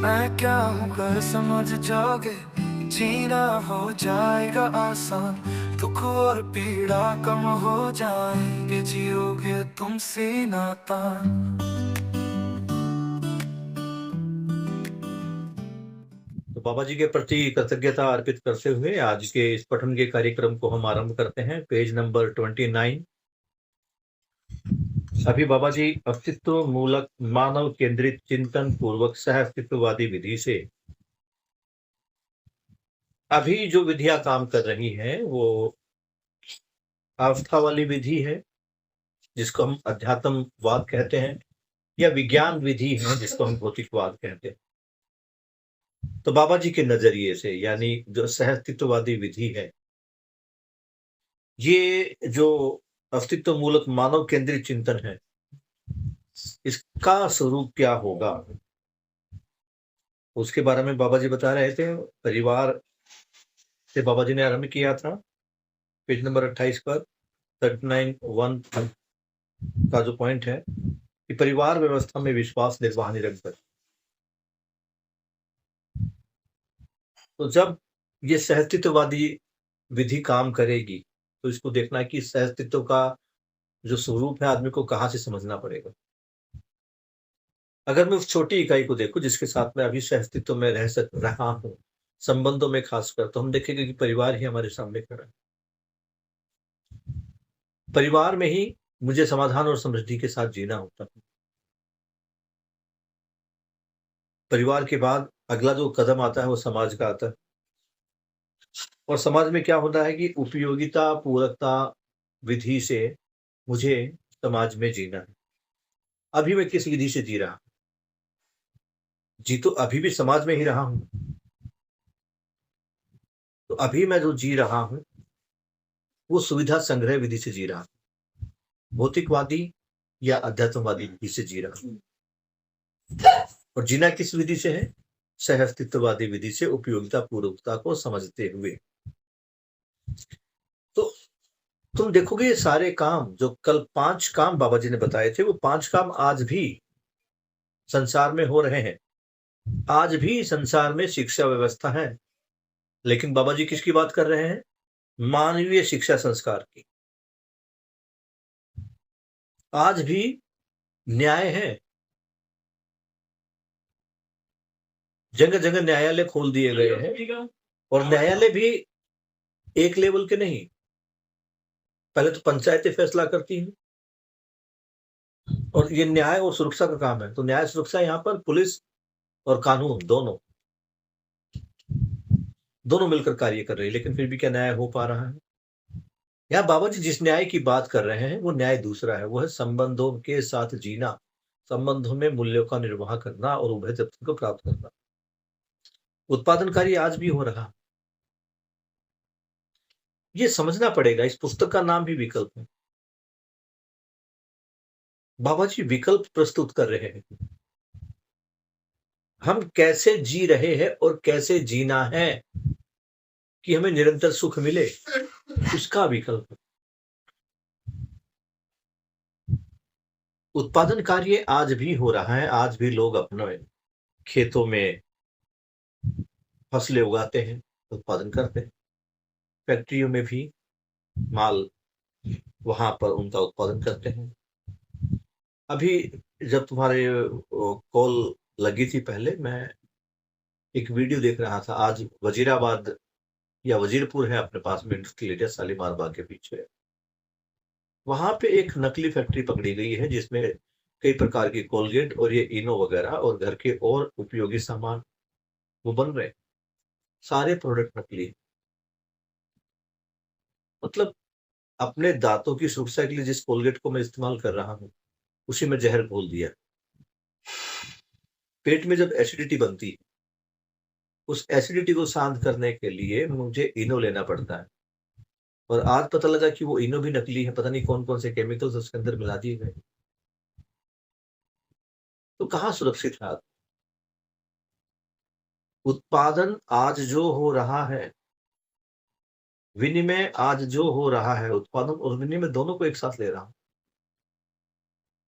मैं क्या हूँ कर समझ जाओगे, जीना हो जाएगा आसान। दुख और पीड़ा कम हो जाएंगे, जियोगे तुम सीना तान। तो बाबा जी के प्रति कृतज्ञता अर्पित करते हुए आज के इस पठन के कार्यक्रम को हम आरंभ करते हैं। Page number 29। अभी बाबा जी अस्तित्व मूलक मानव केंद्रित चिंतन पूर्वक सह अस्तित्ववादी विधि से अभी जो विधियां काम कर रही हैं वो आस्था वाली विधि है, जिसको हम अध्यात्मवाद कहते हैं, या विज्ञान विधि है जिसको हम भौतिकवाद कहते हैं। तो बाबा जी के नजरिए से यानी जो सहअस्तित्ववादी विधि है, ये जो अस्तित्व मूलक मानव केंद्रित चिंतन है, इसका स्वरूप क्या होगा उसके बारे में बाबा जी बता रहे थे। परिवार से बाबा जी ने आरंभ किया था। पेज नंबर 28 पर 39(1) का जो पॉइंट है कि परिवार व्यवस्था में विश्वास निर्वाह निरंतर। तो जब ये सहअस्तित्ववादी विधि काम करेगी तो इसको देखना है कि सहअस्तित्व का जो स्वरूप है आदमी को कहाँ से समझना पड़ेगा। अगर मैं उस छोटी इकाई को देखूं जिसके साथ मैं अभी सहअस्तित्व में रहा हूं, संबंधों में खासकर, तो हम देखेंगे कि परिवार ही हमारे सामने खड़ा है। परिवार में ही मुझे समाधान और समृद्धि के साथ जीना होता है। परिवार के बाद अगला जो कदम आता है वो समाज का आता है, और समाज में क्या होता है कि उपयोगिता पूरकता विधि से मुझे समाज में जीना है। अभी मैं किस विधि से जी रहा हूं? जी तो अभी भी समाज में ही रहा हूं। तो अभी मैं जो जी रहा हूं वो सुविधा संग्रह विधि से जी रहा हूं, भौतिकवादी या अध्यात्मवादी विधि से जी रहा हूं। और जीना किस विधि से है? सह अस्तित्ववादी विधि से, उपयोगिता पूर्वकता को समझते हुए। तो तुम देखोगे ये सारे काम जो कल 5 काम बाबा जी ने बताए थे, वो 5 काम आज भी संसार में हो रहे हैं। आज भी संसार में शिक्षा व्यवस्था है, लेकिन बाबा जी किसकी बात कर रहे हैं? मानवीय शिक्षा संस्कार की। आज भी न्याय है, जगह जगह न्यायालय खोल दिए गए हैं, और न्यायालय भी एक लेवल के नहीं। पहले तो पंचायतें फैसला करती हैं, और ये न्याय और सुरक्षा का काम है। तो न्याय सुरक्षा यहाँ पर पुलिस और कानून दोनों मिलकर कार्य कर रही है, लेकिन फिर भी क्या न्याय हो पा रहा है? यहाँ बाबा जी जिस न्याय की बात कर रहे हैं वो न्याय दूसरा है। वो है संबंधों के साथ जीना, संबंधों में मूल्यों का निर्वाह करना और उभय तत्व को प्राप्त करना। उत्पादन कार्य आज भी हो रहा। ये समझना पड़ेगा। इस पुस्तक का नाम भी विकल्प है। बाबा जी विकल्प प्रस्तुत कर रहे हैं, हम कैसे जी रहे हैं और कैसे जीना है कि हमें निरंतर सुख मिले, उसका विकल्प। उत्पादन कार्य आज भी हो रहा है। आज भी लोग अपने खेतों में फसलें उगाते हैं, उत्पादन करते हैं। फैक्ट्रियों में भी माल वहां पर उनका उत्पादन करते हैं। अभी जब तुम्हारे कॉल लगी थी, पहले मैं एक वीडियो देख रहा था। आज वजीराबाद या वजीरपुर है अपने पास में, इंडस्ट्रियल एरिया शालीमार बाग के पीछे। वहां पे एक नकली फैक्ट्री पकड़ी गई है जिसमें कई प्रकार की कोलगेट और ये इनो वगैरह और घर के और उपयोगी सामान वो बन रहे। सारे प्रोडक्ट नकली हैं। मतलब अपने दांतों की सुरक्षा के लिए जिस कोलगेट को मैं इस्तेमाल कर रहा हूँ उसी में जहर घोल दिया। पेट में जब एसिडिटी बनती है, उस एसिडिटी को शांत करने के लिए मुझे इनो लेना पड़ता है। और आज पता लगा कि वो इनो भी नकली है। पता नहीं कौन कौन से केमिकल्स उसके अंदर मिला दिए गए। तो कहाँ सुरक्षित है? उत्पादन आज जो हो रहा है, विनिमय आज जो हो रहा है, उत्पादन और विनिमय दोनों को एक साथ ले रहा हूं।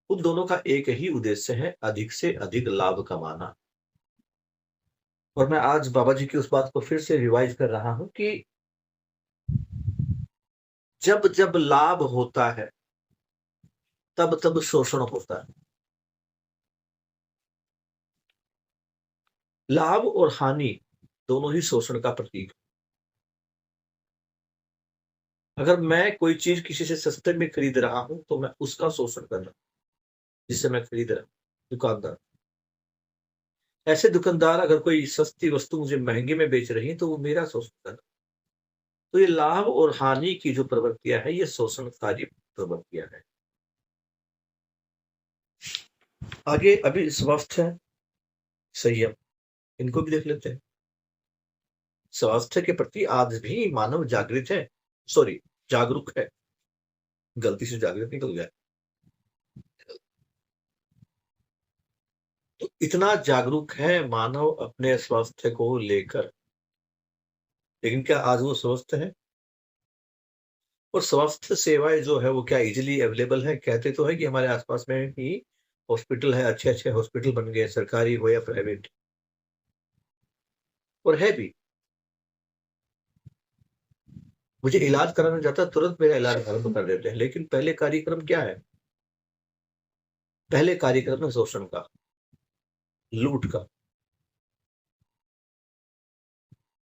उन दोनों का एक ही उद्देश्य है, अधिक से अधिक लाभ कमाना। और मैं आज बाबा जी की उस बात को फिर से रिवाइज कर रहा हूं कि जब जब लाभ होता है तब तब शोषण होता है। लाभ और हानि दोनों ही शोषण का प्रतीक है। अगर मैं कोई चीज किसी से सस्ते में खरीद रहा हूं तो मैं उसका शोषण कर रहा हूं, जिससे मैं खरीद रहा हूं, दुकानदार। ऐसे दुकानदार अगर कोई सस्ती वस्तु मुझे महंगे में बेच रही है तो वो मेरा शोषण कर रहा है। तो ये लाभ और हानि की जो प्रवृत्तियां है, ये शोषणकारी प्रवृत्तियां है। आगे अभी स्वास्थ्य, संयम, इनको भी देख लेते हैं। स्वास्थ्य के प्रति आज भी मानव जागृत है, सॉरी, जागरूक है। गलती से जागृत निकल गया। तो इतना जागरूक है मानव अपने स्वास्थ्य को लेकर, लेकिन क्या आज वो स्वस्थ है? और स्वास्थ्य सेवाएं जो है वो क्या इजीली अवेलेबल है? कहते तो है कि हमारे आसपास में ही हॉस्पिटल है, अच्छे अच्छे हॉस्पिटल बन गए, सरकारी हो या प्राइवेट, और है भी। मुझे इलाज कराने जाता तुरंत मेरा इलाज आरंभ कर देते हैं, लेकिन पहले कार्यक्रम क्या है? पहले कार्यक्रम है शोषण का, लूट का।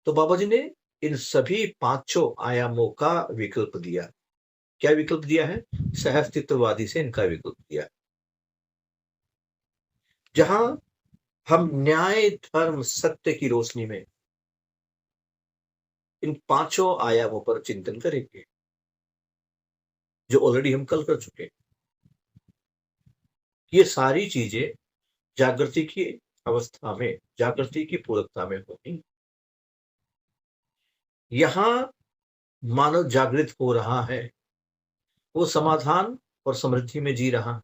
तो बाबा जी ने इन सभी पांचों आयामों का विकल्प दिया। क्या विकल्प दिया है? सहअस्तित्ववादी से इनका विकल्प दिया, जहां हम न्याय, धर्म, सत्य की रोशनी में इन पांचों आयामों पर चिंतन करेंगे, जो ऑलरेडी हम कल कर चुके हैं। ये सारी चीजें जागृति की अवस्था में, जागृति की पूरकता में होगी। यहां मानव जागृत हो रहा है, वो समाधान और समृद्धि में जी रहा है।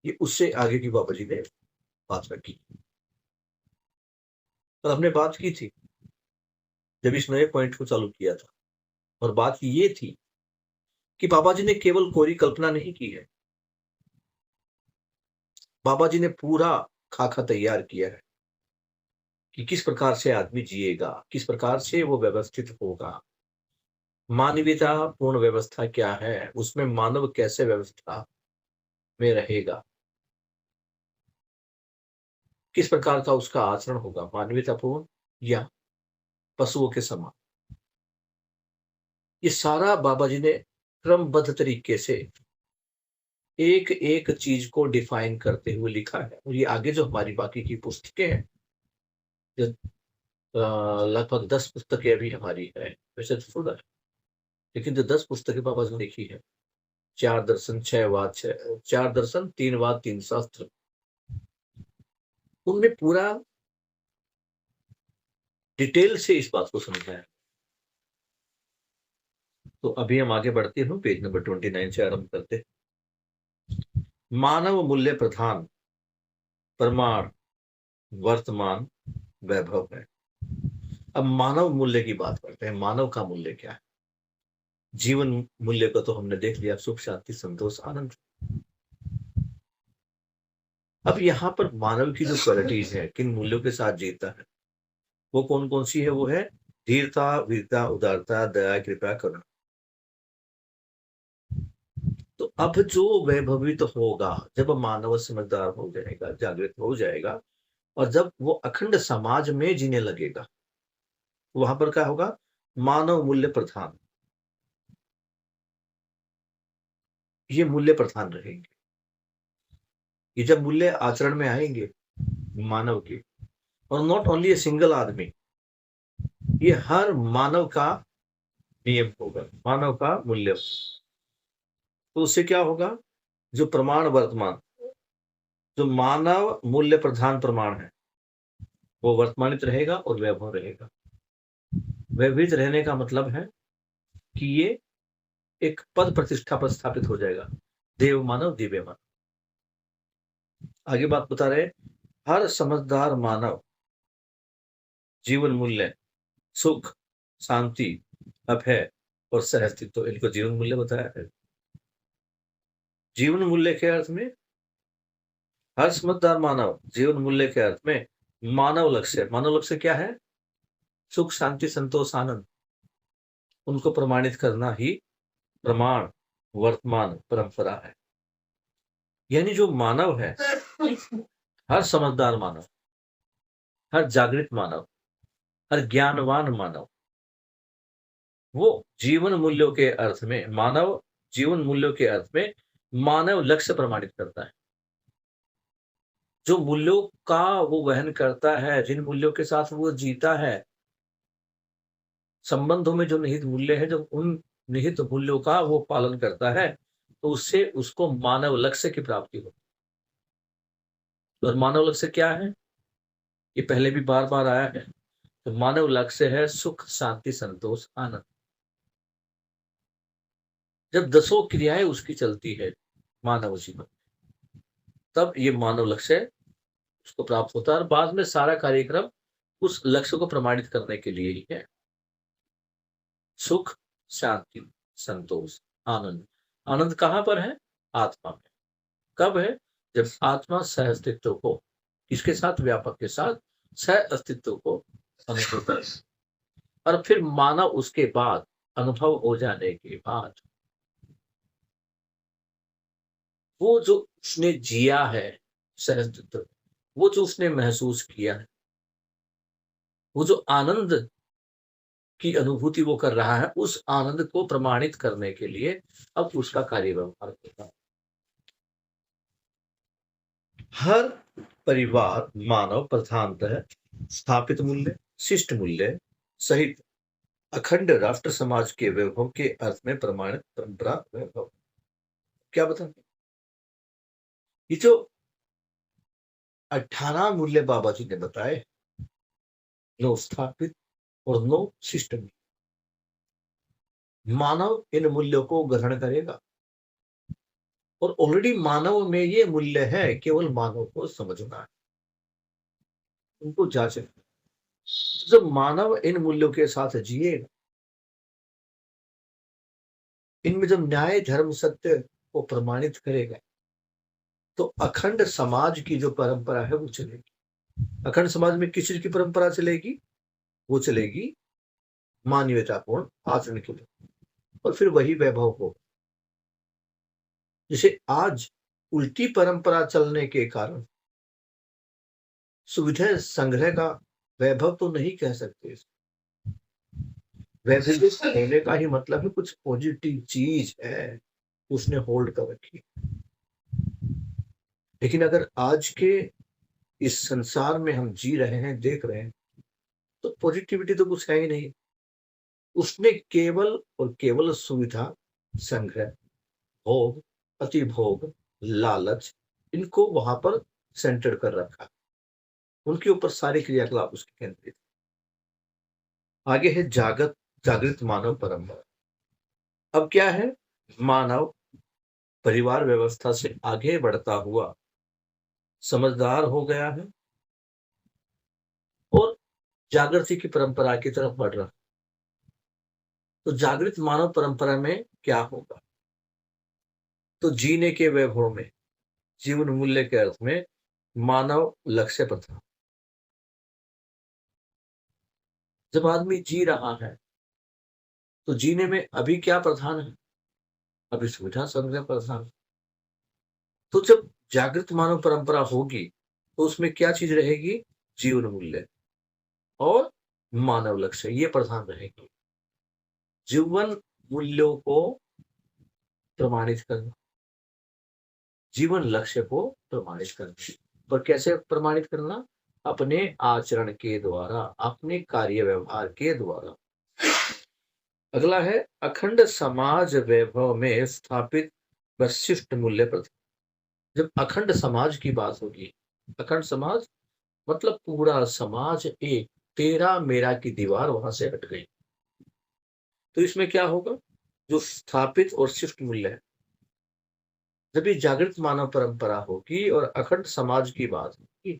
ये उससे आगे की बाबा जी ने बात रखी, और हमने बात की थी जब इस नए पॉइंट को चालू किया था। और बात ये थी कि बाबा जी ने केवल कोरी कल्पना नहीं की है, बाबा जी ने पूरा खाका तैयार किया है कि किस प्रकार से आदमी जिएगा, किस प्रकार से वो व्यवस्थित होगा, मानवीयता पूर्ण व्यवस्था क्या है, उसमें मानव कैसे व्यवस्था में रहेगा, किस प्रकार का उसका आचरण होगा, मानवीयतापूर्ण या पशुओं के समान। ये सारा बाबा जी ने क्रमबद्ध तरीके से एक एक चीज को डिफाइन करते हुए लिखा है। और ये आगे जो हमारी बाकी की पुस्तकें हैं, जो लगभग 10 पुस्तकें अभी हमारी है, वैसे तो 14 है, लेकिन जो 10 पुस्तकें बाबा जी ने लिखी है, 4 दर्शन 6 वाद 6, 4 दर्शन 3 वाद 3 शास्त्र, उनमें पूरा डिटेल से इस बात को समझा है। तो अभी हम आगे बढ़ते हैं, पेज नंबर 29 से आरंभ करते हैं। मानव मूल्य प्रधान, प्रमाण, वर्तमान, वैभव है। अब मानव मूल्य की बात करते हैं। मानव का मूल्य क्या है? जीवन मूल्य को तो हमने देख लिया, सुख, शांति, संतोष, आनंद। अब यहाँ पर मानव की जो क्वालिटीज है, किन मूल्यों के साथ जीता है, वो कौन कौन सी है? वो है धीरता, वीरता, उदारता, दया, कृपा, करुणा। तो अब जो वैभवित होगा, जब मानव समझदार हो जाएगा, जागृत हो जाएगा, और जब वो अखंड समाज में जीने लगेगा, वहां पर क्या होगा? मानव मूल्य प्रधान। ये मूल्य प्रधान रहेंगे। ये जब मूल्य आचरण में आएंगे मानव के, और नॉट ओनली ए सिंगल आदमी, ये हर मानव का नियम होगा, मानव का मूल्य। तो उससे क्या होगा? जो प्रमाण, वर्तमान, जो मानव मूल्य प्रधान प्रमाण है, वो वर्तमानित रहेगा और वैभव रहेगा। वैभवित रहने का मतलब है कि ये एक पद प्रतिष्ठा पर स्थापित हो जाएगा, देव मानव, दिव्य मानव। आगे बात बता रहे, हर समझदार मानव जीवन मूल्य, सुख, शांति, अभय और सहअस्तित्व, इनको जीवन मूल्य बताया है। जीवन मूल्य के अर्थ में, हर समझदार मानव जीवन मूल्य के अर्थ में मानव लक्ष्य क्या है? सुख, शांति, संतोष, आनंद, उनको प्रमाणित करना ही प्रमाण वर्तमान परंपरा है। यानी जो मानव है, हर समझदार मानव, हर जागृत मानव, हर ज्ञानवान मानव, वो जीवन मूल्यों के अर्थ में मानव लक्ष्य प्रमाणित करता है। जो मूल्यों का वो वहन करता है, जिन मूल्यों के साथ वो जीता है, संबंधों में जो निहित मूल्य है, जब उन निहित मूल्यों का वो पालन करता है, तो उससे उसको मानव लक्ष्य की प्राप्ति होती है। और मानव लक्ष्य क्या है? ये पहले भी बार बार आया है। तो मानव लक्ष्य है सुख, शांति, संतोष, आनंद। जब दसों क्रियाएं उसकी चलती है मानव जीवन, तब ये मानव लक्ष्य उसको प्राप्त होता है। और बाद में सारा कार्यक्रम उस लक्ष्य को प्रमाणित करने के लिए ही है। सुख, शांति, संतोष, आनंद। आनंद कहाँ पर है? आत्मा में। कब है? जब आत्मा सह अस्तित्व को, इसके साथ व्यापक के साथ सह अस्तित्व को अनुभव करे, और फिर मानव उसके बाद अनुभव हो जाने के बाद वो जो उसने जिया है सह अस्तित्व, वो जो उसने महसूस किया है, वो जो आनंद की अनुभूति वो कर रहा है, उस आनंद को प्रमाणित करने के लिए अब उसका कार्य व्यवहार होता है। हर परिवार मानव प्रधानतः स्थापित मूल्य, शिष्ट मूल्य सहित अखंड राष्ट्र समाज के वैभव के अर्थ में प्रमाणित परंपरा वैभव। क्या बताएं? ये जो 18 मूल्य बाबा जी ने बताए, नो स्थापित और नो शिष्ट मूल्य, मानव इन मूल्यों को ग्रहण करेगा। और ऑलरेडी मानव में ये मूल्य है, केवल मानव को समझना है, उनको जांचना। जब मानव इन मूल्यों के साथ जिएगा, इनमें जब न्याय, धर्म, सत्य को प्रमाणित करेगा, तो अखंड समाज की जो परंपरा है वो चलेगी। अखंड समाज में किस चीज की परंपरा चलेगी? वो चलेगी मानवीयतापूर्ण आचरण के लिए, और फिर वही वैभव हो। जैसे आज उल्टी परंपरा चलने के कारण सुविधा संग्रह का वैभव तो नहीं कह सकते। वैभव होने का ही मतलब है कुछ पॉजिटिव चीज है उसने होल्ड कर रखी। लेकिन अगर आज के इस संसार में हम जी रहे हैं, देख रहे हैं, तो पॉजिटिविटी तो कुछ है ही नहीं। उसने केवल और केवल सुविधा संग्रह, भोग, अतिभोग, लालच, इनको वहां पर सेंटर कर रखा। उनके ऊपर सारे क्रियाकलाप उसके केंद्रित। आगे है जागृत मानव परंपरा। अब क्या है? मानव परिवार व्यवस्था से आगे बढ़ता हुआ समझदार हो गया है और जागृति की परंपरा की तरफ बढ़ रहा है। तो जागृत मानव परंपरा में क्या होगा? तो जीने के वैभव में, जीवन मूल्य के अर्थ में मानव लक्ष्य प्रधान। जब आदमी जी रहा है, तो जीने में अभी क्या प्रधान है? अभी सुविधा संग्रह प्रधान। तो जब जागृत मानव परंपरा होगी, तो उसमें क्या चीज रहेगी? जीवन मूल्य और मानव लक्ष्य, ये प्रधान रहेगी। जीवन मूल्यों को प्रमाणित करना, जीवन लक्ष्य को प्रमाणित करना। और कैसे प्रमाणित करना? अपने आचरण के द्वारा, अपने कार्य व्यवहार के द्वारा। अगला है अखंड समाज वैभव में स्थापित वशिष्ठ मूल्य प्रधान। जब अखंड समाज की बात होगी, अखंड समाज मतलब पूरा समाज एक, तेरा मेरा की दीवार वहां से हट गई, तो इसमें क्या होगा? जो स्थापित और शिष्ट मूल्य है, जब ये जागृत मानव परंपरा होगी और अखंड समाज की बात होगी,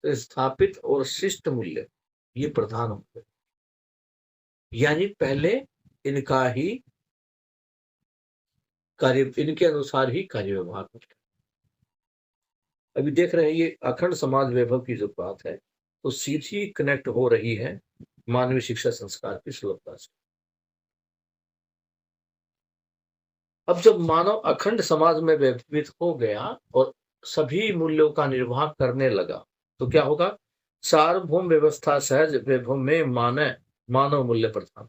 तो स्थापित और शिष्ट मूल्य ये प्रधान होंगे। यानी पहले इनका ही कार्य, इनके अनुसार ही कार्य व्यवहार होगा। अभी देख रहे हैं ये अखंड समाज वैभव की जो बात है, तो सीधी कनेक्ट हो रही है मानवीय शिक्षा संस्कार की सुलभता से। अब जब मानव अखंड समाज में व्यवस्थित हो गया और सभी मूल्यों का निर्वाह करने लगा, तो क्या होगा? सार्वभौम व्यवस्था सहज वैभव में मानव मूल्य प्रधान।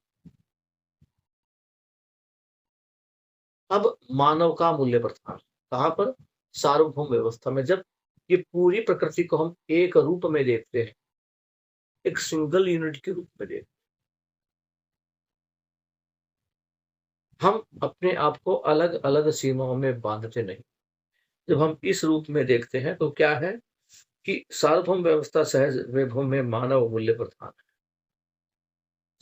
अब मानव का मूल्य प्रधान कहां पर? सार्वभौम व्यवस्था में। जब ये पूरी प्रकृति को हम एक रूप में देखते हैं, एक सिंगल यूनिट के रूप में देखते हैं, हम अपने आप को अलग अलग सीमाओं में बांधते नहीं। जब हम इस रूप में देखते हैं तो क्या है कि सार्वभौम व्यवस्था सहज वैभव में मानव मूल्य प्रधान है।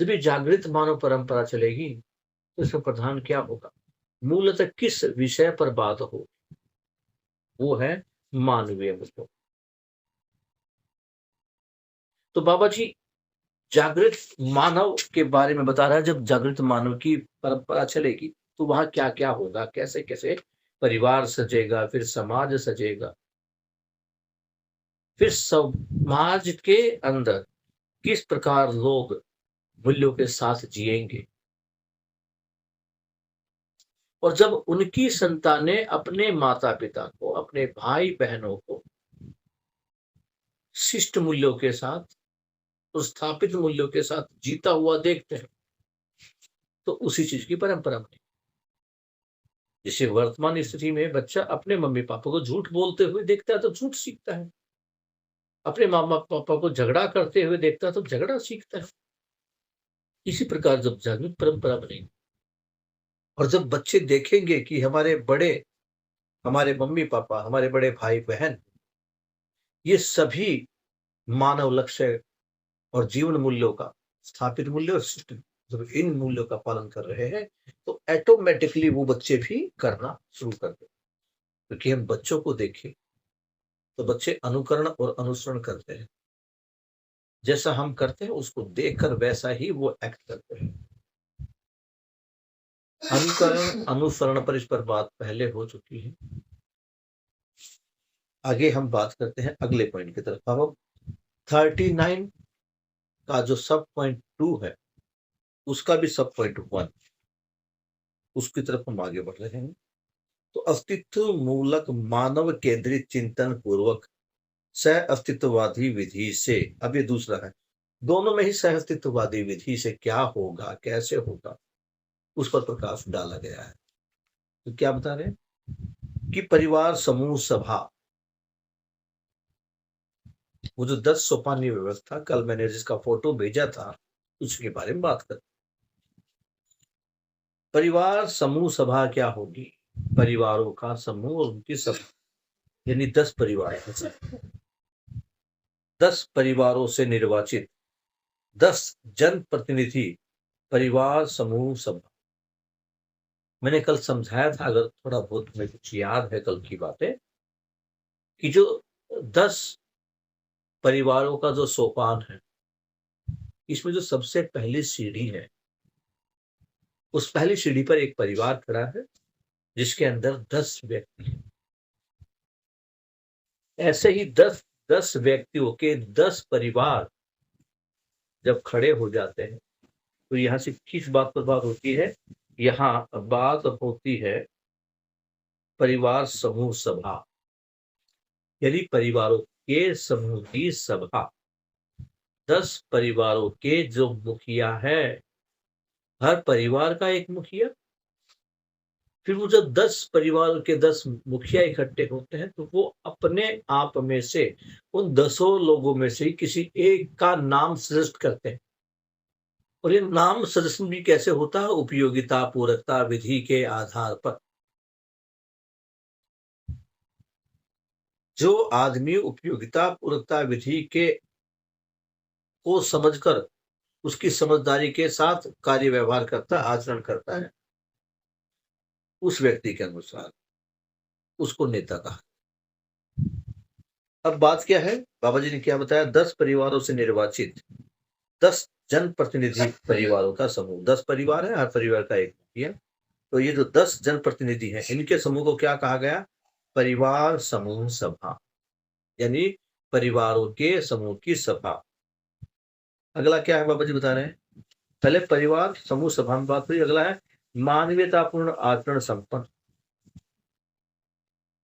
जब ये जागृत मानव परंपरा चलेगी तो इसमें प्रधान क्या होगा? मूलतः किस विषय पर बात हो? वो है मानवीय मूल्यों। तो बाबा जी जागृत मानव के बारे में बता रहा है। जब जागृत मानव की परंपरा चलेगी तो वहां क्या क्या होगा, कैसे कैसे परिवार सजेगा, फिर समाज सजेगा, फिर समाज के अंदर किस प्रकार लोग मूल्यों के साथ जिएंगे, और जब उनकी संतानें अपने माता पिता को, अपने भाई बहनों को शिष्ट मूल्यों के साथ, स्थापित मूल्यों के साथ जीता हुआ देखते हैं, तो उसी चीज की परंपरा बनी। जैसे वर्तमान स्थिति में बच्चा अपने मम्मी पापा को झूठ बोलते हुए देखता है तो झूठ सीखता है, अपने मामा पापा को झगड़ा करते हुए देखता है तो झगड़ा सीखता है। इसी प्रकार जब जागृत परंपरा बनेगी और जब बच्चे देखेंगे कि हमारे बड़े, हमारे मम्मी पापा, हमारे बड़े भाई बहन, ये सभी मानव लक्ष्य और जीवन मूल्यों का, स्थापित मूल्य और शिष्ट, जब इन मूल्यों का पालन कर रहे हैं तो ऑटोमेटिकली वो बच्चे भी करना शुरू कर दें। क्योंकि हम बच्चों को देखें तो बच्चे अनुकरण और अनुसरण करते हैं। जैसा हम करते हैं उसको देखकर वैसा ही वो एक्ट करते हैं। अनुकरण अनुसरण पर इस पर बात पहले हो चुकी है। आगे हम बात करते हैं अगले पॉइंट की तरफ। अब 39 का जो सब पॉइंट 2 है उसका भी सब पॉइंट 1, उसकी तरफ हम आगे बढ़ रहे हैं। तो अस्तित्व मूलक मानव केंद्रित चिंतन पूर्वक सह अस्तित्ववादी विधि से, अब ये दूसरा है, दोनों में ही सह अस्तित्ववादी विधि से क्या होगा, कैसे होगा, उस पर प्रकाश डाला गया है। तो क्या बता रहे हैं कि परिवार समूह सभा, वो जो 10 सोपानी व्यवस्था कल मैंने जिसका फोटो भेजा था उसके बारे में बात कर। परिवार समूह सभा क्या होगी? परिवारों का समूह और उनकी सभा, यानी 10 परिवार, 10 परिवारों से निर्वाचित 10 जन प्रतिनिधि परिवार समूह सभा। मैंने कल समझाया था, अगर थोड़ा बहुत मुझे कुछ याद है कल की बातें, कि जो 10 परिवारों का जो सोपान है, इसमें जो सबसे पहली सीढ़ी है, उस पहली सीढ़ी पर एक परिवार खड़ा है जिसके अंदर 10 व्यक्ति हैं। ऐसे ही 10 व्यक्तियों के 10 परिवार जब खड़े हो जाते हैं तो यहां से किस बात पर बात होती है? यहां बात होती है परिवार समूह सभा, यानी परिवारों के समूह की सभा। 10 परिवारों के जो मुखिया है, हर परिवार का एक मुखिया, फिर वो जब 10 परिवार के 10 मुखिया इकट्ठे होते हैं तो वो अपने आप में से उन 10 लोगों में से किसी एक का नाम सजेस्ट करते हैं। और ये नाम सजेशन भी कैसे होता है? उपयोगिता पूरकता विधि के आधार पर। जो आदमी उपयोगिता पूरकता विधि के को समझकर उसकी समझदारी के साथ कार्य व्यवहार करता, आचरण करता है, उस व्यक्ति के अनुसार उसको नेता कहा। अब बात क्या है? बाबा जी ने क्या बताया? 10 परिवारों से निर्वाचित 10 जनप्रतिनिधि परिवारों का समूह। 10 परिवार है, हर परिवार का एक मुखिया। तो ये जो 10 जनप्रतिनिधि हैं, इनके समूह को क्या कहा गया? परिवार समूह सभा। यानी परिवारों के समूह की सभा। अगला क्या है बाबा जी बता रहे हैं? पहले परिवार समूह सभा में बात हुई, अगला है मानवीयतापूर्ण आचरण संपन्न।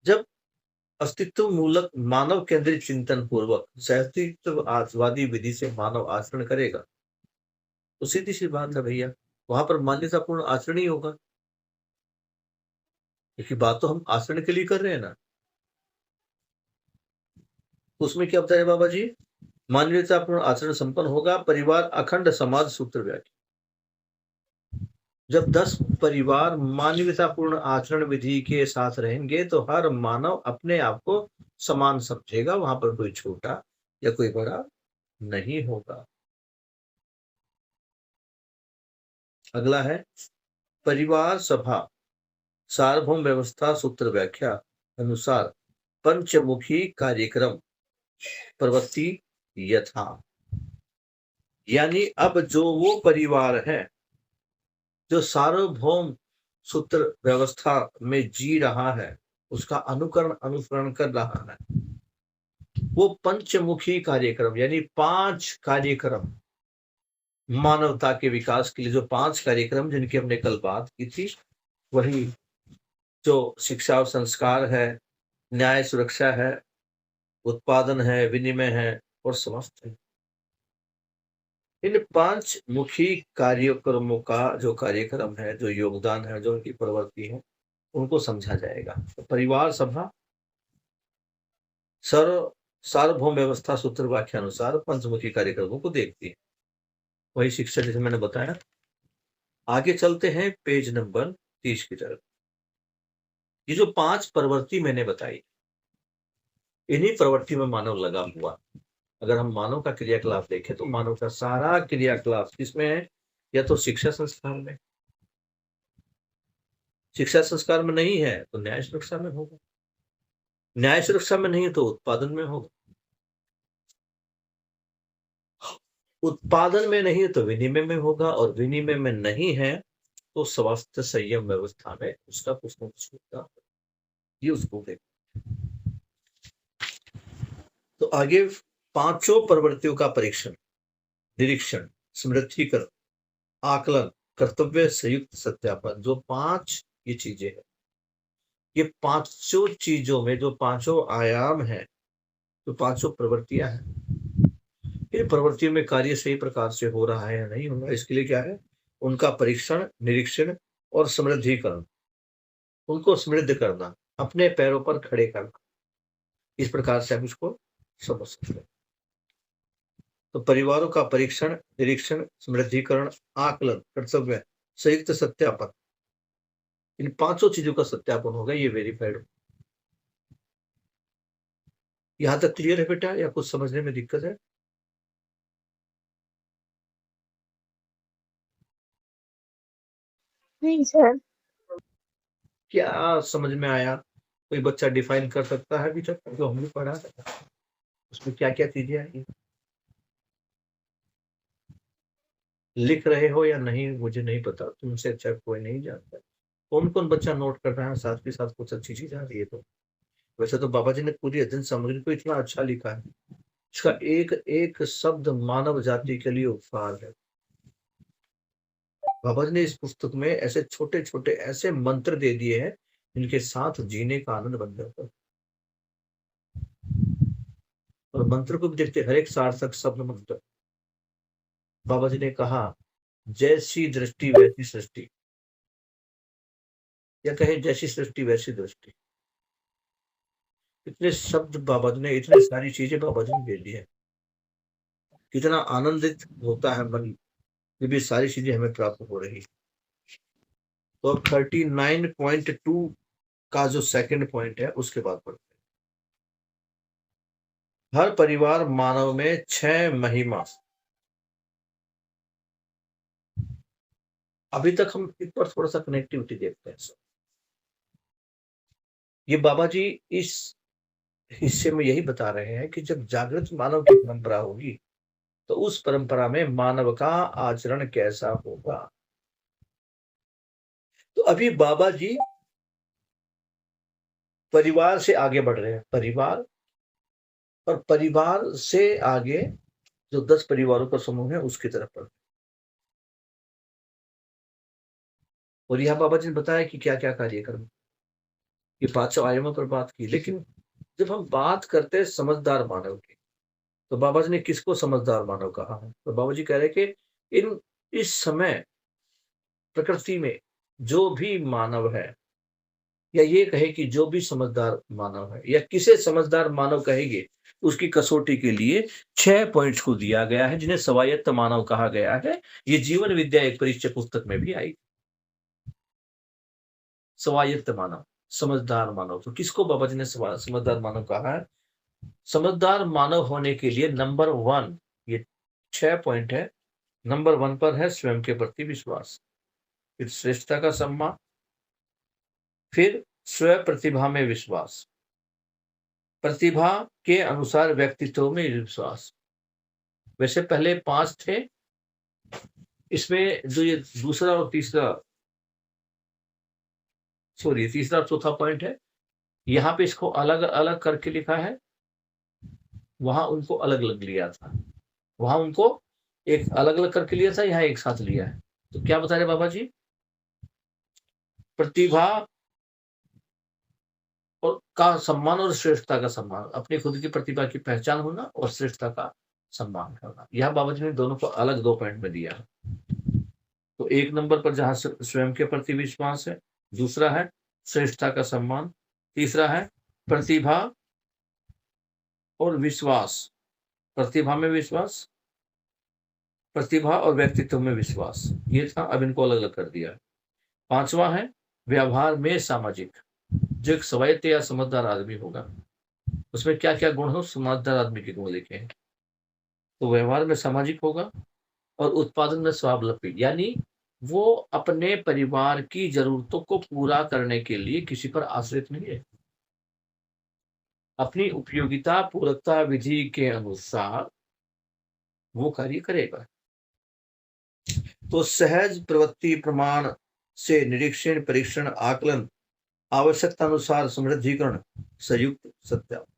जब अस्तित्व मूलक मानव केंद्रित चिंतन पूर्वक सहअस्तित्ववादी विधि से मानव आचरण करेगा तो सीधी सी बात है भैया, वहां पर मान्यतापूर्ण आचरण ही होगा, क्योंकि बात तो हम आचरण के लिए कर रहे हैं ना। उसमें क्या बता रहे बाबा जी? मानवीयतापूर्ण आचरण संपन्न होगा, परिवार अखंड समाज सूत्र व्याख्या। जब 10 परिवार मानवीयतापूर्ण आचरण विधि के साथ रहेंगे तो हर मानव अपने आप को समान समझेगा, वहां पर कोई छोटा या कोई बड़ा नहीं होगा। अगला है परिवार सभा सार्वभौम व्यवस्था सूत्र व्याख्या अनुसार पंचमुखी कार्यक्रम प्रवृत्ति यथा। यानी अब जो वो परिवार है जो सार्वभौम सूत्र व्यवस्था में जी रहा है, उसका अनुसरण कर रहा है, वो पंचमुखी कार्यक्रम यानी 5 कार्यक्रम मानवता के विकास के लिए, जो 5 कार्यक्रम जिनकी हमने कल बात की थी, वही जो शिक्षा और संस्कार है, न्याय सुरक्षा है, उत्पादन है, विनिमय है और स्वास्थ्य है। इन 5 मुखी कार्यक्रमों का जो कार्यक्रम है, जो योगदान है, जो उनकी प्रवृत्ति है, उनको समझा जाएगा। तो परिवार सभा सार्वभौम व्यवस्था सूत्र व्याख्या अनुसार पंचमुखी कार्यक्रमों को देखती है। वही शिक्षा जैसे मैंने बताया। आगे चलते हैं पेज नंबर 30 की तरफ। ये जो 5 प्रवृत्ति मैंने बताई, इन्हीं प्रवृत्ति में मानव लगा हुआ। अगर हम मानव का क्रियाकलाप देखें तो मानव का सारा क्रियाकलाप किसमें है? या तो शिक्षा संस्कार में, शिक्षा संस्कार में नहीं है तो न्याय सुरक्षा में होगा, न्याय सुरक्षा में नहीं है तो उत्पादन में होगा, उत्पादन में नहीं है तो विनिमय में होगा, और विनिमय में नहीं है तो स्वास्थ्य संयम व्यवस्था में उसका कुछ न कुछ होगा। ये उसको देख। तो आगे 5 प्रवृत्तियों का परीक्षण, निरीक्षण, स्मृतिकरण, आकलन, कर्तव्य संयुक्त सत्यापन, जो 5 ये चीजें हैं, ये 5 चीजों में जो 5 आयाम है, जो 5 प्रवृत्तियां हैं, इन प्रवृत्तियों में कार्य सही प्रकार से हो रहा है या नहीं हो रहा है, इसके लिए क्या है? उनका परीक्षण, निरीक्षण और समृद्धिकरण, उनको समृद्ध करना, अपने पैरों पर खड़े करना। इस प्रकार से हम इसको समझ सकते हैं। तो परिवारों का परीक्षण, निरीक्षण, समृद्धिकरण, आकलन, कर्तव्य, संयुक्त सत्यापन, इन 5 चीजों का सत्यापन होगा, ये वेरीफाइड। यहां तक क्लियर है बेटा, या कुछ समझने में दिक्कत है? नहीं सर। क्या समझ में आया? कोई बच्चा डिफाइन कर सकता है अभी तक जो हमने पढ़ा है, उसमें क्या क्या चीजें आई? लिख रहे हो या नहीं मुझे नहीं पता, तुमसे अच्छा कोई नहीं जानता। कौन कौन बच्चा नोट कर रहा है, साथ के साथ कुछ अच्छी चीज आ रही है तो? वैसे तो बाबा जी ने पूरी अध्ययन सामग्री को इतना अच्छा लिखा है, इसका एक एक शब्द मानव जाति के लिए उपहार है। बाबा जी ने इस पुस्तक में ऐसे छोटे छोटे ऐसे मंत्र दे दिए हैं जिनके साथ जीने का आनंद बन जाता है। और मंत्र को भी देखते, हर एक सार्थक शब्द मंत्र। बाबा जी ने कहा जैसी दृष्टि वैसी सृष्टि, या कहे जैसी सृष्टि वैसी दृष्टि। इतने शब्द बाबा जी ने, इतनी सारी चीजें बाबा जी ने दे दी है। कितना आनंदित होता है मन, ये भी सारी चीजें हमें प्राप्त हो रही। तो अब 39.2 का जो सेकंड पॉइंट है उसके बाद पढ़ते हैं। हर परिवार मानव में 6 महिमा। अभी तक हम इस पर थोड़ा सा कनेक्टिविटी देखते हैं। ये बाबा जी इस हिस्से में यही बता रहे हैं कि जब जागृत मानव की परंपरा होगी तो उस परंपरा में मानव का आचरण कैसा होगा। तो अभी बाबा जी परिवार से आगे बढ़ रहे हैं। परिवार और परिवार से आगे जो 10 परिवारों का समूह है उसकी तरफ बढ़ते। और यहाँ बाबा जी ने बताया कि क्या क्या कार्यक्रम, ये 5 आयामों पर बात की। लेकिन जब हम बात करते हैं समझदार मानव की, तो बाबा जी ने किसको समझदार मानव कहा है? तो बाबा जी कह रहे हैं कि इस समय प्रकृति में जो भी मानव है, या ये कहे कि जो भी समझदार मानव है, या किसे समझदार मानव कहेंगे, उसकी कसौटी के लिए 6 पॉइंट्स को दिया गया है, जिन्हें स्वायत्त मानव कहा गया है। ये जीवन विद्या एक परिचय पुस्तक में भी आई। स्वायत्त मानव, समझदार मानव। तो किसको बाबा जी ने समझदार मानव कहा है? समझदार मानव होने के लिए नंबर 1, ये 6 पॉइंट है। नंबर 1 पर है स्वयं के प्रति विश्वास, फिर श्रेष्ठता का सम्मान, फिर स्व प्रतिभा में विश्वास, प्रतिभा के अनुसार व्यक्तित्व में विश्वास। वैसे पहले 5 थे, इसमें जो ये दूसरा और तीसरा, सॉरी, तीसरा और चौथा पॉइंट है, यहाँ पे इसको अलग अलग करके लिखा है, वहां उनको अलग अलग लिया था। वहां उनको एक अलग अलग करके लिया था, यहाँ एक साथ लिया है। तो क्या बता रहे बाबा जी? प्रतिभा और का सम्मान और श्रेष्ठता का सम्मान, अपनी खुद की प्रतिभा की पहचान होना और श्रेष्ठता का सम्मान करना। यह बाबा जी ने दोनों को अलग 2 पॉइंट में दिया है। तो 1 नंबर पर जहां स्वयं के प्रति विश्वास है, दूसरा है श्रेष्ठता का सम्मान, तीसरा है प्रतिभा और विश्वास, प्रतिभा में विश्वास, प्रतिभा और व्यक्तित्व में विश्वास। ये था, अब इनको अलग अलग कर दिया है। 5वां है व्यवहार में सामाजिक। जो एक स्वायत्त या समझदार आदमी होगा, उसमें क्या क्या गुण हो, समझदार आदमी के गुण लिखे हैं। तो व्यवहार में सामाजिक होगा और उत्पादन में स्वावलंबी, यानी वो अपने परिवार की जरूरतों को पूरा करने के लिए किसी पर आश्रित नहीं है, अपनी उपयोगिता पूरकता विधि के अनुसार वो कार्य करेगा। तो सहज प्रवृत्ति प्रमाण से निरीक्षण, परीक्षण, आकलन, आवश्यकता अनुसार समृद्धिकरण, संयुक्त सत्यापन।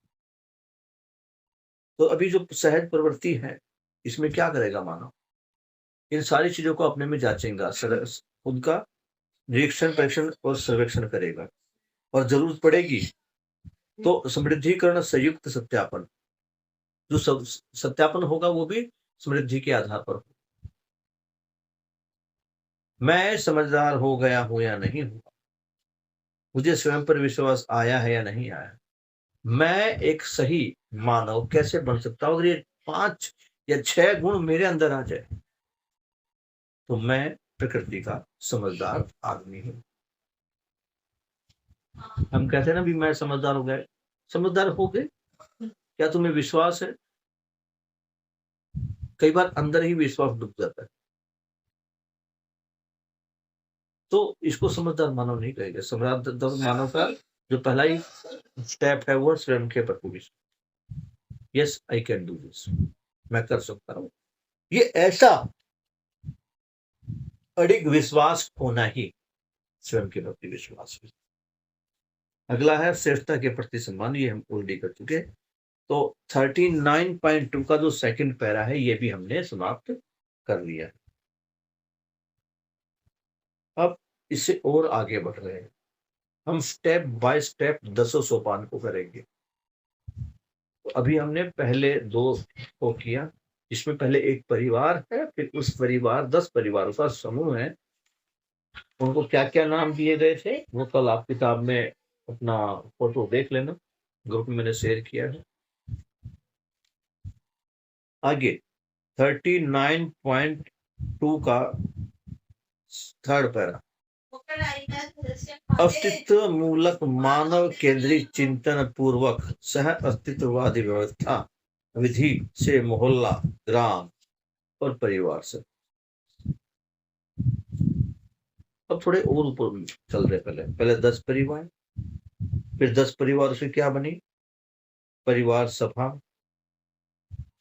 तो अभी जो सहज प्रवृत्ति है, इसमें क्या करेगा मानव? इन सारी चीजों को अपने में जांचेगा, उनका निरीक्षण, परीक्षण और सर्वेक्षण करेगा, और जरूरत पड़ेगी तो समृद्धिकरण, संयुक्त सत्यापन। जो सत्यापन होगा वो भी समृद्धि के आधार पर। मैं समझदार हो गया हूं या नहीं हुआ, मुझे स्वयं पर विश्वास आया है या नहीं आया, मैं एक सही मानव कैसे बन सकता हूं? अगर ये 5 या 6 गुण मेरे अंदर आ जाए, तो मैं प्रकृति का समझदार आदमी हूं। हम कहते हैं ना भी मैं समझदार हो गए, समझदार हो गए, क्या तुम्हें विश्वास है? कई बार अंदर ही विश्वास डूब जाता है, तो इसको समझदार मानव नहीं कहेगा। समझदार मानव का जो पहला ही स्टेप है वो स्वयं के प्रति विश्वास। Yes, I can do this, मैं कर सकता हूं। ये ऐसा अडिग विश्वास होना ही स्वयं के प्रति विश्वास है। अगला है श्रेष्ठता के प्रति सम्मान, ये हम ऑलरेडी कर चुके। तो 39.2 का जो सेकंड पैरा है, ये भी हमने समाप्त कर लिया। अब इससे और आगे बढ़ रहे हैं हम, स्टेप बाय स्टेप 10 सोपान को करेंगे। तो अभी हमने पहले 2 को किया, इसमें पहले एक परिवार है, फिर उस परिवार 10 परिवारों का समूह है। उनको क्या क्या नाम दिए गए थे वो कल आप किताब में अपना फोटो देख लेना, ग्रुप में मैंने शेयर किया है। आगे 39.2 का थर्ड पैरा, अस्तित्व मूलक मानव केंद्रित चिंतन पूर्वक सह अस्तित्ववादी व्यवस्था विधि से मोहल्ला, ग्राम और परिवार से। अब थोड़े और ऊपर चल रहे, पहले 10 परिवार, फिर 10 परिवार से क्या बनी? परिवार सभा,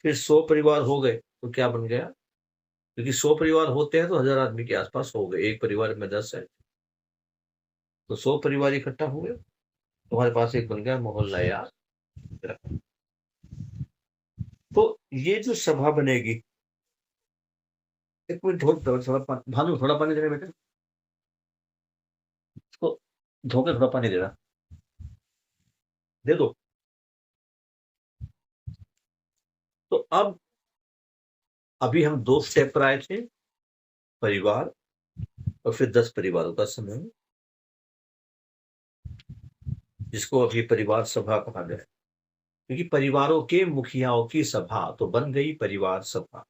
फिर 100 परिवार हो गए तो क्या बन गया? क्योंकि 100 परिवार होते हैं तो 1000 आदमी के आसपास हो गए, एक परिवार में 10 है तो 100 परिवार इकट्ठा हुए, तुम्हारे पास एक बन गया मोहल्ला या ग्राम। तो ये जो सभा बनेगी, एक मिनट भानु थोड़ा पानी दे रहे बेटा, इसको धो के थोड़ा पानी दे रहा, दे दो। तो अब अभी हम 2 स्टेप पर आए थे, परिवार और फिर 10 परिवारों का समूह, जिसको अभी परिवार सभा कहा गया, क्योंकि परिवारों के मुखियाओं की सभा तो बन गई परिवार सभा।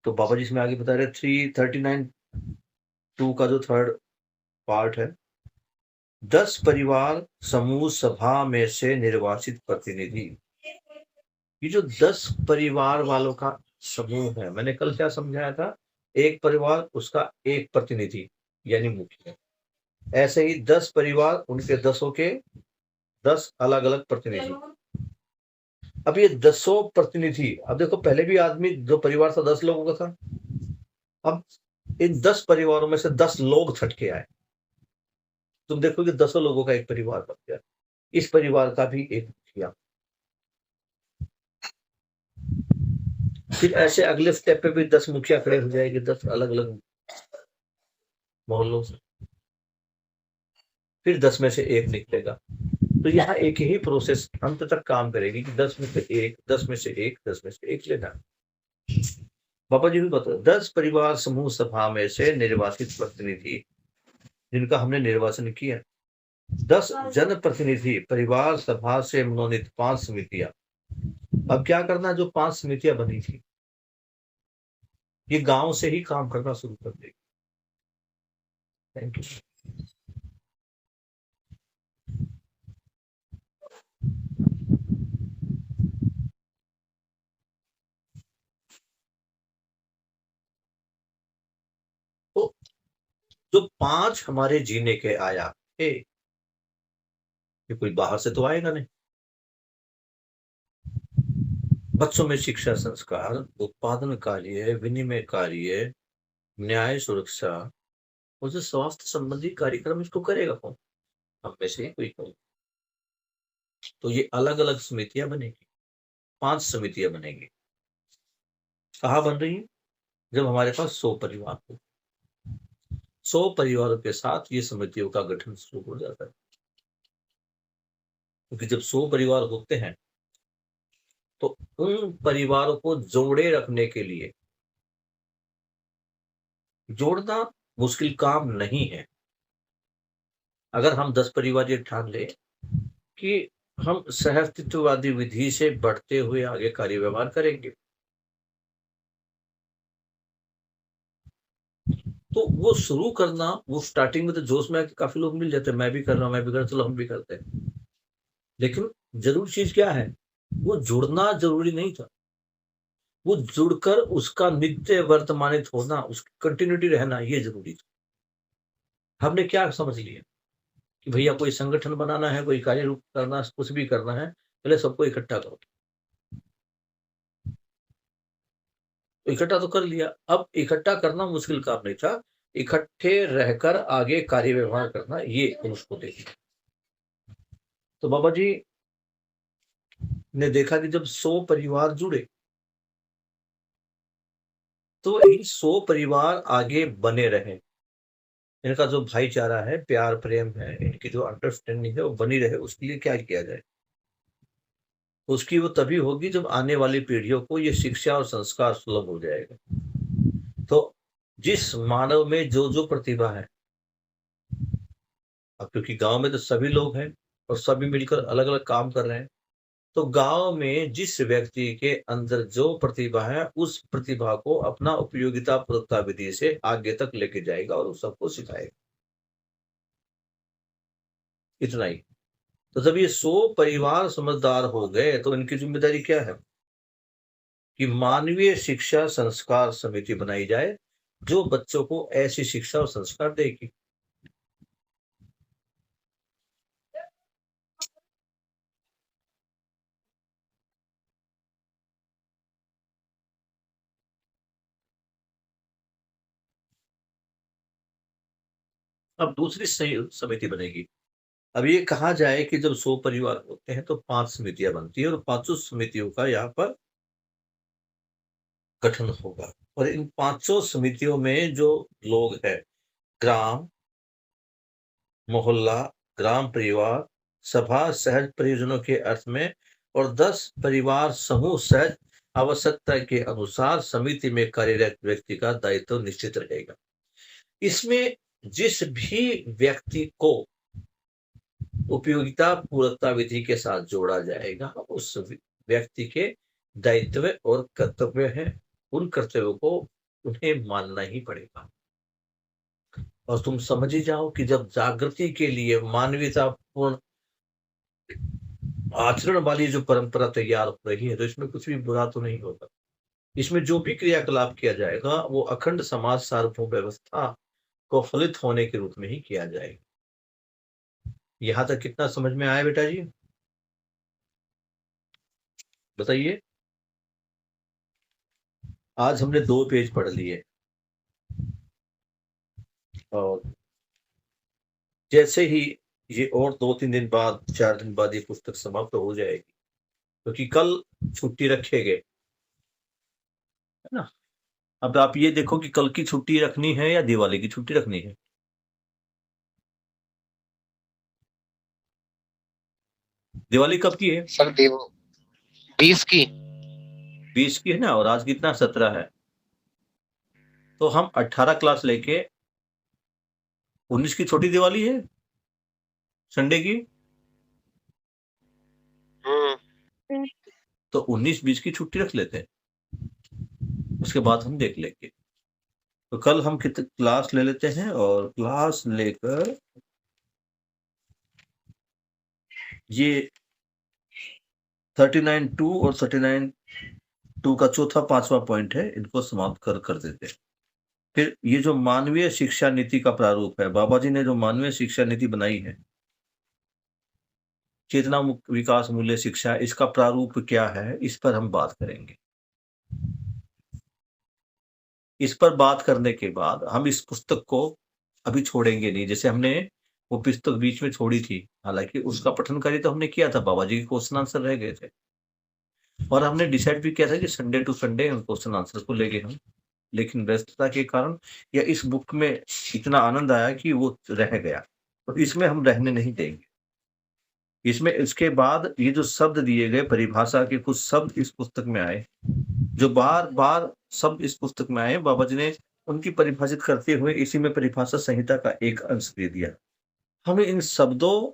तो बाबा जी इसमें आगे बता रहे 339(2) का जो 3rd पार्ट है, 10 परिवार समूह सभा में से निर्वाचित प्रतिनिधि। ये जो 10 परिवार वालों का समूह है, मैंने कल क्या समझाया था, एक परिवार उसका एक प्रतिनिधि यानी मुखिया, ऐसे ही 10 परिवार उनके 10 के 10 अलग अलग प्रतिनिधि। अब ये 10 प्रतिनिधि, अब देखो पहले भी आदमी जो परिवार था 10 लोगों का था, अब इन 10 परिवारों में से 10 लोग छटके आए, तुम देखो कि 10 लोगों का एक परिवार बन गया, इस परिवार का भी एक मुखिया। फिर ऐसे अगले स्टेप पे भी 10 मुखिया खड़े हो जाएंगे, 10 अलग अलग मोहल्लों से, फिर 10 में से एक निकलेगा। तो यहाँ एक ही प्रोसेस अंत तक काम करेगी कि 10 में से एक, 10 में से एक, 10 में से एक लेना। बाबा जी भी बता, 10 परिवार समूह सभा में से निर्वाचित प्रतिनिधि जिनका हमने निर्वाचन किया, 10 जनप्रतिनिधि परिवार सभा से मनोनीत 5 समितियां। अब क्या करना, जो 5 समितियां बनी थी ये गांव से ही काम करना शुरू कर देगी। Thank you. तो जो 5 हमारे जीने के आया, ये कोई बाहर से तो आएगा नहीं। बच्चों में शिक्षा संस्कार, उत्पादन कार्य, विनिमय कार्य, न्याय सुरक्षा और जो स्वास्थ्य संबंधी कार्यक्रम, इसको करेगा कौन? हम में से ही कोई करेगा। तो ये अलग अलग समितियां बनेगी, 5 समितियां बनेगी। कहाँ बन रही है? जब हमारे पास 100 परिवार हो, 100 परिवारों के साथ ये समितियों का गठन शुरू हो जाता है। क्योंकि जब 100 परिवार होते हैं तो उन परिवारों को जोड़े रखने के लिए, जोड़ना मुश्किल काम नहीं है। अगर हम 10 परिवार ये ठान ले कि हम सहअस्तित्ववादी विधि से बढ़ते हुए आगे कार्य व्यवहार करेंगे, तो वो शुरू करना, वो स्टार्टिंग में तो जोश में आके काफी लोग मिल जाते हैं, मैं भी कर रहा हूँ, मैं भी कर रहा हूँ, चलो हम भी करते हैं। लेकिन जरूरी चीज क्या है, वो जुड़ना जरूरी नहीं था, वो जुड़कर उसका नित्य वर्तमानित होना, उसकी कंटिन्यूटी रहना, ये जरूरी था। हमने क्या समझ लिया कि भैया कोई संगठन बनाना है, कोई कार्य रूप करना, कुछ भी करना है, पहले सबको इकट्ठा करो। तो इकट्ठा तो कर लिया, अब इकट्ठा करना मुश्किल काम नहीं था, इकट्ठे रहकर आगे कार्य व्यवहार करना, ये उसको देखिए। तो बाबा जी ने देखा कि जब 100 परिवार जुड़े तो इन 100 परिवार आगे बने रहे, इनका जो भाईचारा है, प्यार प्रेम है, इनकी जो अंडरस्टैंडिंग है वो बनी रहे, उसके लिए क्या किया जाए? उसकी वो तभी होगी जब आने वाली पीढ़ियों को ये शिक्षा और संस्कार सुलभ हो जाएगा। तो जिस मानव में जो जो प्रतिभा है, अब क्योंकि गांव में तो सभी लोग हैं और सभी मिलकर अलग अलग काम कर रहे हैं, तो गांव में जिस व्यक्ति के अंदर जो प्रतिभा है, उस प्रतिभा को अपना उपयोगिता पूर्वकता विधि से आगे तक लेके जाएगा और उस सबको सिखाएगा। इतना ही। तो जब ये 100 परिवार समझदार हो गए तो इनकी जिम्मेदारी क्या है कि मानवीय शिक्षा संस्कार समिति बनाई जाए, जो बच्चों को ऐसी शिक्षा और संस्कार देगी। अब दूसरी समिति बनेगी, अब ये कहा जाए कि जब 100 परिवार होते हैं तो 5 समितियां बनती है और 500 समितियों का यहाँ पर गठन होगा। और इन 500 समितियों में जो लोग हैं, ग्राम, मोहल्ला, ग्राम परिवार, सभा, सहज परियोजनों के अर्थ में, और 10 परिवार समूह सहज आवश्यकता के अनुसार समिति में कार्यरत व्यक्ति का दायित्व निश्चित रहेगा। इसमें जिस भी व्यक्ति को उपयोगिता पूर्वकता विधि के साथ जोड़ा जाएगा, उस व्यक्ति के दायित्व और कर्तव्य है, उन कर्तव्यों को उन्हें मानना ही पड़ेगा। और तुम समझ ही जाओ कि जब जागृति के लिए मानवीयतापूर्ण आचरण वाली जो परंपरा तैयार हो रही है, तो इसमें कुछ भी बुरा तो नहीं होगा। इसमें जो भी क्रियाकलाप किया जाएगा वो अखंड समाज सार्वभौम व्यवस्था को फलित होने के रूप में ही किया जाएगा। यहां तक कितना समझ में आया बेटा जी? बताइए। आज हमने 2 पेज पढ़ लिए और जैसे ही ये और 2-3 दिन बाद, 4 दिन बाद ये पुस्तक समाप्त हो जाएगी, क्योंकि कल छुट्टी रखे गए, है ना। अब आप ये देखो कि कल की छुट्टी रखनी है या दिवाली की छुट्टी रखनी है। दिवाली कब की है? सर 20 की। 20 की है ना, और आज कितना 17 है, तो हम 18 क्लास लेके 19 की छोटी दिवाली है संडे की, तो 19-20 की छुट्टी रख लेते हैं, उसके बाद हम देख लेंगे। तो कल हम कितने क्लास ले लेते हैं, और क्लास लेकर ये 39.2 और 39.2 का चौथा 5वां पॉइंट है, इनको समाप्त कर देते हैं। फिर ये जो मानवीय शिक्षा नीति का प्रारूप है, बाबा जी ने जो मानवीय शिक्षा नीति बनाई है, चेतना विकास मूल्य शिक्षा, इसका प्रारूप क्या है, इस पर हम बात करेंगे। इस पर बात करने के बाद हम इस पुस्तक को अभी छोड़ेंगे नहीं। जैसे हमने वो पुस्तक बीच में छोड़ी थी, हालांकि उसका पठन कार्य तो हमने किया था, बाबा जी के क्वेश्चन आंसर रह गए थे, और हमने डिसाइड भी किया था कि Sunday to Sunday question answer को लेंगे हम, लेकिन व्यस्तता के कारण या इस बुक में इतना आनंद आया कि वो रह गया, तो इसमें हम रहने नहीं देंगे। इसमें इसके बाद ये जो शब्द दिए गए, परिभाषा के कुछ शब्द इस पुस्तक में आए, जो बार बार शब्द इस पुस्तक में आए, बाबा जी ने उनकी परिभाषित करते हुए इसी में परिभाषा संहिता का एक अंश दे दिया। हमें इन शब्दों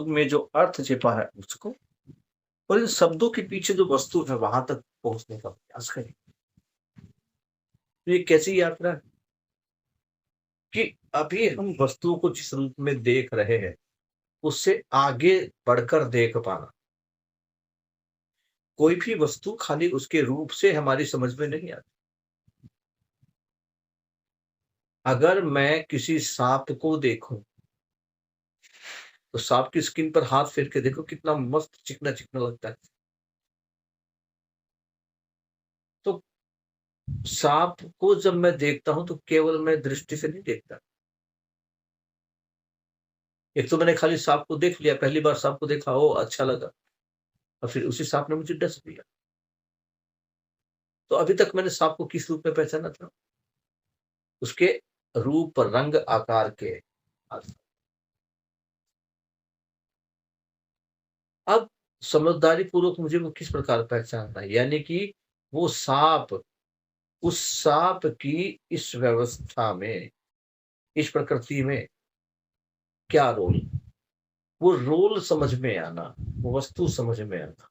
में जो अर्थ छिपा है उसको, और इन शब्दों के पीछे जो वस्तु है वहां तक पहुंचने का प्रयास करें। तो ये कैसी यात्रा है कि अभी हम वस्तुओं को जिस रूप में देख रहे हैं उससे आगे बढ़कर देख पाना। कोई भी वस्तु खाली उसके रूप से हमारी समझ में नहीं आती। अगर मैं किसी सांप को देखूं तो सांप की स्किन पर हाथ फेर के देखो, कितना मस्त चिकना चिकना लगता है। तो सांप को जब मैं देखता हूं तो केवल मैं दृष्टि से नहीं देखता। एक तो मैंने खाली सांप को देख लिया, पहली बार सांप को देखा, ओ अच्छा लगा, और फिर उसी सांप ने मुझे डस दिया। तो अभी तक मैंने सांप को किस रूप में पहचाना था? उसके रूप, रंग, आकार के आधार। अब समझदारी पूर्वक मुझे वो किस प्रकार पहचानना है, यानी कि वो सांप, उस सांप की इस व्यवस्था में, इस प्रकृति में क्या रोल, वो रोल समझ में आना, वो वस्तु समझ में आना,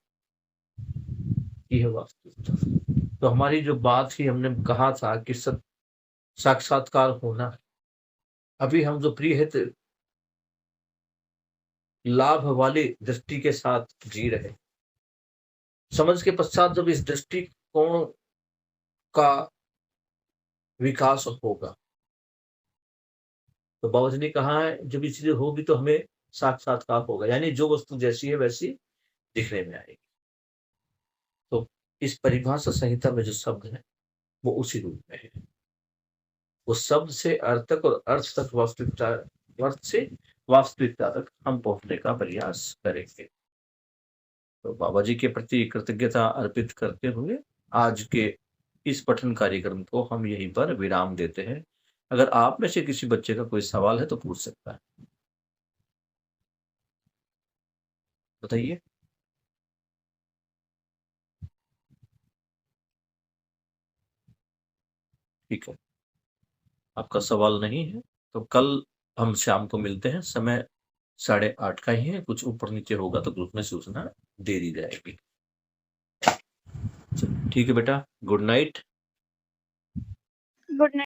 यह वास्तविकता। तो हमारी जो बात थी, हमने कहा था कि साक्षात्कार होना है। अभी हम जो प्रियहित लाभ वाली दृष्टि के साथ जी रहे, समझ के पश्चात जब इस दृष्टिकोण का विकास होगा, तो बाबा जी ने कहा है जब ये चीजें होगी तो हमें साक्षात्कार होगा, यानी जो वस्तु जैसी है वैसी दिखने में आएगी। तो इस परिभाषा संहिता में जो शब्द है वो उसी रूप में है। उस शब्द से अर्थ तक और अर्थ तक वास्तविकता, अर्थ से वास्तविकता तक हम पहुंचने का प्रयास करेंगे। तो बाबा जी के प्रति कृतज्ञता अर्पित करते हुए आज के इस पठन कार्यक्रम को हम यहीं पर विराम देते हैं। अगर आप में से किसी बच्चे का कोई सवाल है तो पूछ सकता है। बताइए। ठीक है, आपका सवाल नहीं है तो कल हम शाम को मिलते हैं। समय 8:30 का ही है, कुछ ऊपर नीचे होगा तो ग्रुप में सूचना दे दी जाएगी। चलो, ठीक है बेटा, गुड नाइट। Good night.